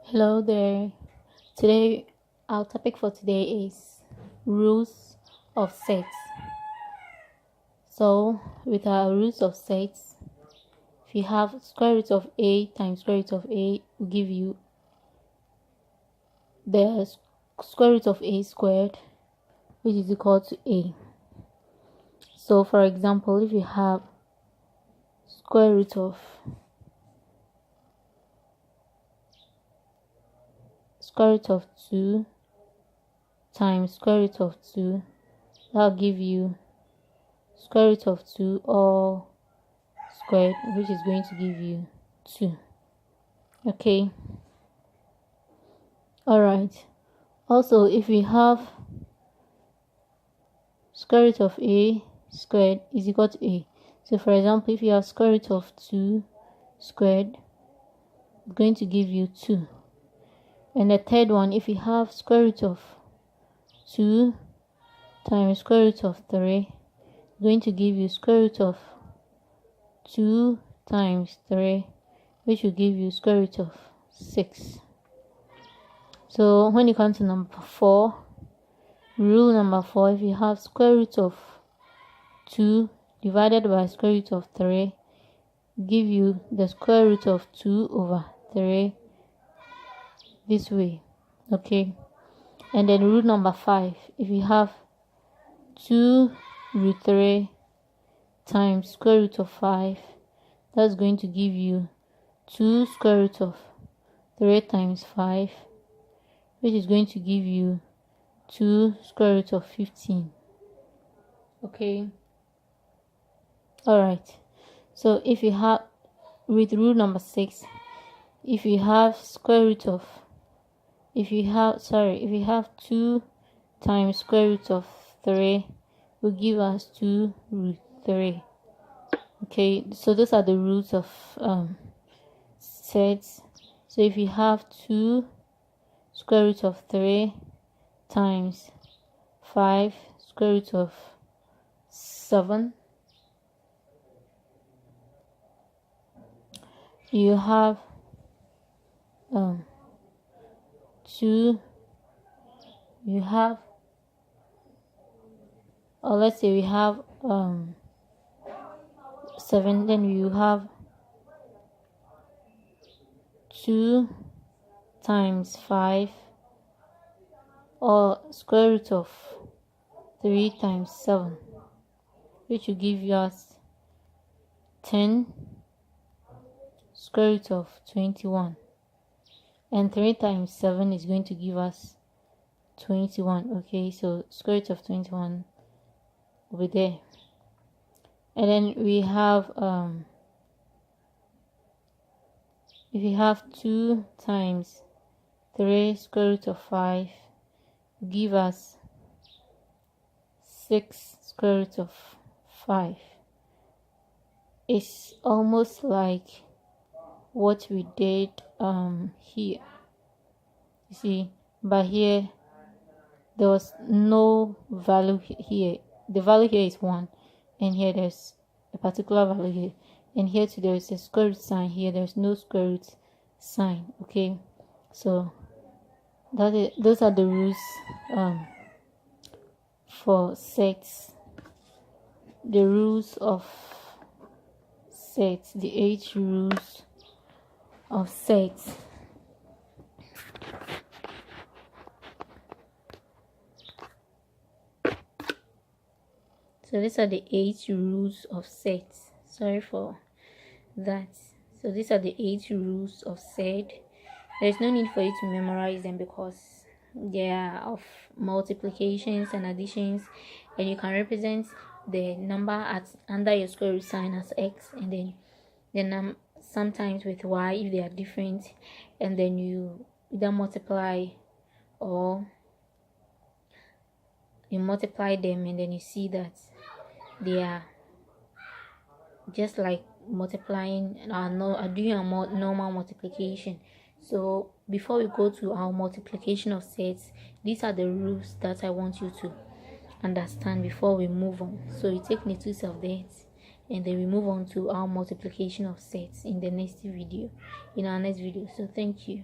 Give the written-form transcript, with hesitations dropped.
Hello there. Today, our topic for today is rules of sets. So, with our rules of sets, if you have square root of a times square root of a, will give you the square root of a squared, which is equal to a. So, for example, if you have square root of 2 times square root of 2, that'll give you square root of 2 all squared, which is going to give you 2. Okay, all right. Also, if we have square root of a squared is equal to a, so for example, if you have square root of 2 squared, it's going to give you 2. And the third one, if you have square root of 2 times square root of 3, it's going to give you square root of 2 times 3, which will give you square root of 6. So when you come to number 4, rule number 4, if you have square root of 2 divided by square root of 3, give you the square root of 2 over 3 this way. Okay, and then rule number 5, if you have 2 root 3 times square root of 5, that's going to give you 2 square root of 3 times 5, which is going to give you 2 square root of 15. Okay, all right. So if you have, with rule number 6, if you have square root of, if you have 2 times square root of 3, will give us 2 root 3. Okay, so those are the rules of sets. So if you have 2 square root of 3 times 5 square root of 7, you have 2, you have, or let's say we have 7, then you have 2 times 5, or square root of 3 times 7, which will give us 10 square root of 21, and 3 times 7 is going to give us 21. Okay, so square root of 21 over there. And then we have if you have 2 times 3 square root of 5, give us 6 square root of 5. It's almost like what we did here, you see, but here there was no value here. The value here is 1, and here there's a particular value here, and here too there is a square root sign. Here there's no square root sign. Okay, so those are the rules for sets, the rules of sets, the 8 rules of sets. So these are the 8 rules of sets. Sorry for that. So these are the 8 rules of set. There's no need for you to memorize them because they are of multiplications and additions, and you can represent the number under your square root sign as x, and then the sometimes with y if they are different, and then you either multiply or you multiply them, and then you see that they are just like multiplying doing a normal multiplication. So before we go to our multiplication of sets, these are the rules that I want you to understand before we move on. So you take notice of that, and then we move on to our multiplication of sets in the next video, in our next video. So thank you.